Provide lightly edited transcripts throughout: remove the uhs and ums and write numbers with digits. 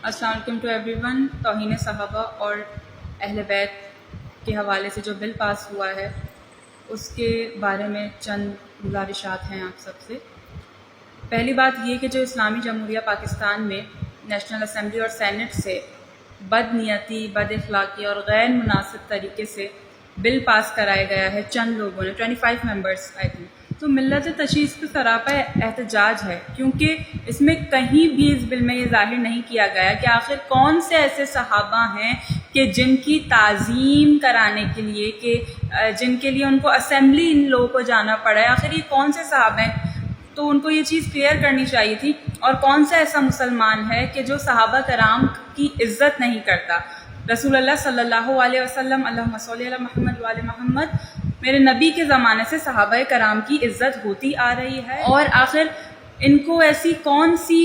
السلام علیکم to every one. توہین صحابہ اور اہل بیت کے حوالے سے جو بل پاس ہوا ہے اس کے بارے میں چند گزارشات ہیں آپ سب سے۔ پہلی بات یہ کہ جو اسلامی جمہوریہ پاکستان میں نیشنل اسمبلی اور سینٹ سے بد نیتی، بد اخلاقی اور غیر مناسب طریقے سے بل پاس کرایا گیا ہے چند لوگوں نے، 25 ممبرس آئی تھنک، تو ملت تشخیص پہ سراپا احتجاج ہے، کیونکہ اس میں کہیں بھی اس بل میں یہ ظاہر نہیں کیا گیا کہ آخر کون سے ایسے صحابہ ہیں کہ جن کی تعظیم کرانے کے لیے، کہ جن کے لیے ان کو اسمبلی ان لوگوں کو جانا پڑا ہے، آخر یہ کون سے صحابہ ہیں۔ تو ان کو یہ چیز کلیئر کرنی چاہیے تھی، اور کون سا ایسا مسلمان ہے کہ جو صحابہ کرام کی عزت نہیں کرتا۔ رسول اللہ صلی اللہ علیہ وسلم، اللہم صلی علی محمد وعلی محمد، میرے نبی کے زمانے سے صحابہ کرام کی عزت ہوتی آ رہی ہے، اور آخر ان کو ایسی کون سی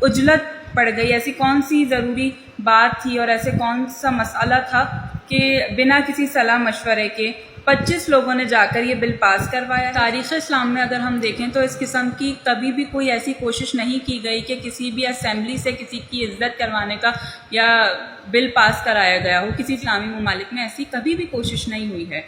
عجلت پڑ گئی، ایسی کون سی ضروری بات تھی اور ایسے کون سا مسئلہ تھا کہ بنا کسی صلاح مشورے کے 25 لوگوں نے جا کر یہ بل پاس کروایا۔ تاریخ اسلام میں اگر ہم دیکھیں تو اس قسم کی کبھی بھی کوئی ایسی کوشش نہیں کی گئی کہ کسی بھی اسمبلی سے کسی کی عزت کروانے کا یا بل پاس کرایا گیا ہو۔ کسی اسلامی ممالک میں ایسی کبھی بھی کوشش نہیں ہوئی ہے۔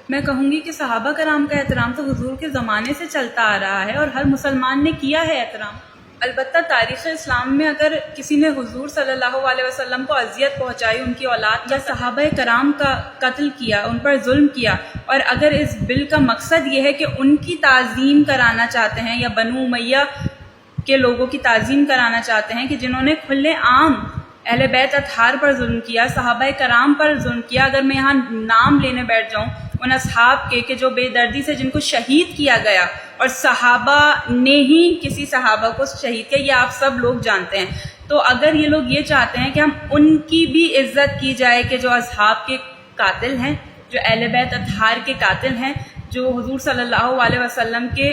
میں کہوں گی کہ صحابہ کرام کا احترام تو حضور کے زمانے سے چلتا آ رہا ہے اور ہر مسلمان نے کیا ہے احترام۔ البتہ تاریخ اسلام میں اگر کسی نے حضور صلی اللہ علیہ وسلم کو اذیت پہنچائی، ان کی اولاد یا صحابہ کرام کا قتل کیا، ان پر ظلم کیا، اور اگر اس بل کا مقصد یہ ہے کہ ان کی تعظیم کرانا چاہتے ہیں یا بنو امیہ کے لوگوں کی تعظیم کرانا چاہتے ہیں کہ جنہوں نے کھلے عام اہل بیت اطہار پر ظلم کیا، صحابہ کرام پر ظلم کیا، اگر میں یہاں نام لینے بیٹھ جاؤں ان اصحاب کے کہ جو بے دردی سے جن کو شہید کیا گیا، اور صحابہ نے ہی کسی صحابہ کو شہید کیا، یہ آپ سب لوگ جانتے ہیں، تو اگر یہ لوگ یہ چاہتے ہیں کہ ہم ان کی بھی عزت کی جائے کہ جو اصحاب کے قاتل ہیں، جو اہل بیت اطہار کے قاتل ہیں، جو حضور صلی اللہ علیہ وسلم کے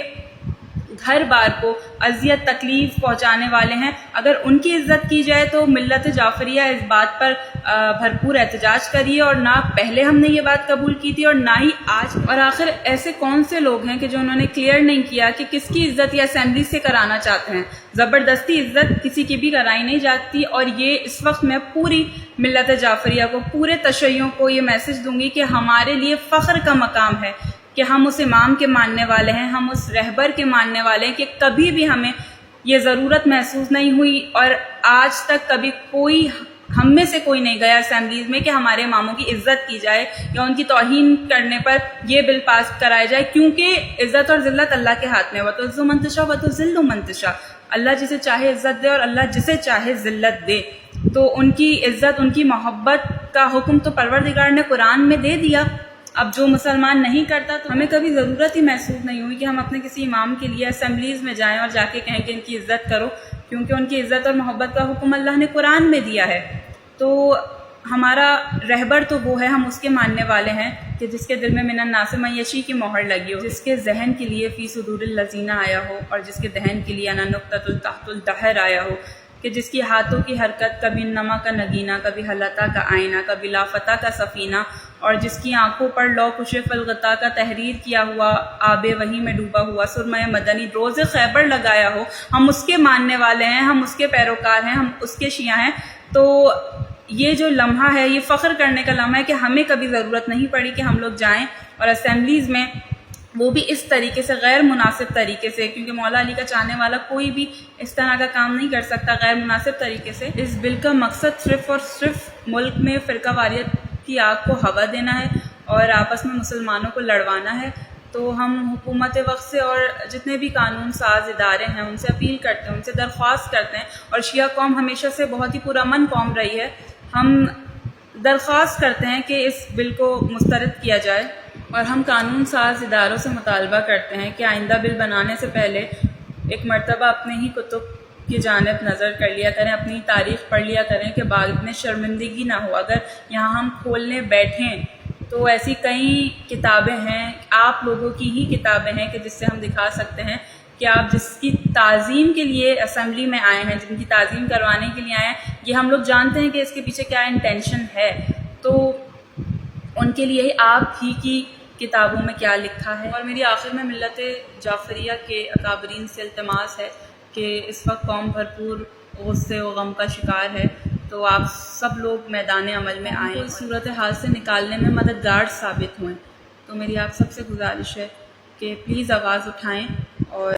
گھر بار کو اذیت تکلیف پہنچانے والے ہیں، اگر ان کی عزت کی جائے تو ملت جعفریہ اس بات پر بھرپور احتجاج کریے، اور نہ پہلے ہم نے یہ بات قبول کی تھی اور نہ ہی آج۔ اور آخر ایسے کون سے لوگ ہیں کہ جو انہوں نے کلیئر نہیں کیا کہ کس کی عزت یہ اسمبلی سے کرانا چاہتے ہیں۔ زبردستی عزت کسی کی بھی کرائی نہیں جاتی، اور یہ اس وقت میں پوری ملت جعفریہ کو، پورے تشیعوں کو یہ میسج دوں گی کہ ہمارے لیے فخر کا مقام ہے کہ ہم اس امام کے ماننے والے ہیں، ہم اس رہبر کے ماننے والے ہیں، کہ کبھی بھی ہمیں یہ ضرورت محسوس نہیں ہوئی، اور آج تک کبھی کوئی ہم میں سے کوئی نہیں گیا اسمبلیز میں کہ ہمارے اماموں کی عزت کی جائے یا ان کی توہین کرنے پر یہ بل پاس کرایا جائے، کیونکہ عزت اور ذلت اللہ کے ہاتھ میں، وَتُعِزُّ مَن تَشَاءُ وَتُذِلُّ مَن تَشَاءُ، اللہ جسے چاہے عزت دے اور اللہ جسے چاہے ذلت دے۔ تو ان کی عزت، ان کی محبت کا حکم تو پروردگار نے قرآن میں دے دیا، اب جو مسلمان نہیں کرتا تو ہمیں کبھی ضرورت ہی محسوس نہیں ہوئی کہ ہم اپنے کسی امام کے لیے اسمبلیز میں جائیں اور جا کے کہیں کہ ان کی عزت کرو، کیونکہ ان کی عزت اور محبت کا حکم اللہ نے قرآن میں دیا ہے۔ تو ہمارا رہبر تو وہ ہے، ہم اس کے ماننے والے ہیں کہ جس کے دل میں من الناس من یشی کی مہر لگی ہو، جس کے ذہن کے لیے فی صدور الذین آیا ہو، اور جس کے دہن کے لیے انا نقطۃ تحت الدہر آیا ہو، کہ جس کی ہاتھوں کی حرکت کبھی نما کا نگینہ، کبھی حلطہ کا آئینہ، کبھی لافتہ کا سفینہ، اور جس کی آنکھوں پر لو کشف الغطا کا تحریر کیا ہوا آب وحی میں ڈوبا ہوا سرمہ مدنی روز خیبر لگایا ہو، ہم اس کے ماننے والے ہیں، ہم اس کے پیروکار ہیں، ہم اس کے شیعہ ہیں۔ تو یہ جو لمحہ ہے یہ فخر کرنے کا لمحہ ہے کہ ہمیں کبھی ضرورت نہیں پڑی کہ ہم لوگ جائیں اور اسمبلیز میں، وہ بھی اس طریقے سے غیر مناسب طریقے سے، کیونکہ مولا علی کا چاہنے والا کوئی بھی اس طرح کا کام نہیں کر سکتا غیر مناسب طریقے سے۔ اس بل کا مقصد صرف اور صرف ملک میں فرقہ واریت کی آگ کو ہوا دینا ہے اور آپس میں مسلمانوں کو لڑوانا ہے۔ تو ہم حکومت وقت سے اور جتنے بھی قانون ساز ادارے ہیں ان سے اپیل کرتے ہیں، ان سے درخواست کرتے ہیں، اور شیعہ قوم ہمیشہ سے بہت ہی پرامن قوم رہی ہے، ہم درخواست کرتے ہیں کہ اس بل کو مسترد کیا جائے، اور ہم قانون ساز اداروں سے مطالبہ کرتے ہیں کہ آئندہ بل بنانے سے پہلے ایک مرتبہ اپنے ہی کتب کی جانب نظر کر لیا کریں، اپنی تاریخ پڑھ لیا کریں کہ بعد میں شرمندگی نہ ہو۔ اگر یہاں ہم کھولنے بیٹھیں تو ایسی کئی کتابیں ہیں، آپ لوگوں کی ہی کتابیں ہیں کہ جس سے ہم دکھا سکتے ہیں کہ آپ جس کی تعظیم کے لیے اسمبلی میں آئے ہیں، جن کی تعظیم کروانے کے لیے آئے ہیں، یہ ہم لوگ جانتے ہیں کہ اس کے پیچھے کیا انٹینشن ہے، تو ان کے لیے آپ ہی کی کتابوں میں کیا لکھا ہے۔ اور میری آخر میں ملت جعفریہ کے اکابرین سے التماس ہے کہ اس وقت قوم بھرپور غصے و غم کا شکار ہے، تو آپ سب لوگ میدان عمل میں آئیں، اس صورت حال سے نکالنے میں مددگار ثابت ہوئیں۔ تو میری آپ سب سے گزارش ہے کہ پلیز آواز اٹھائیں اور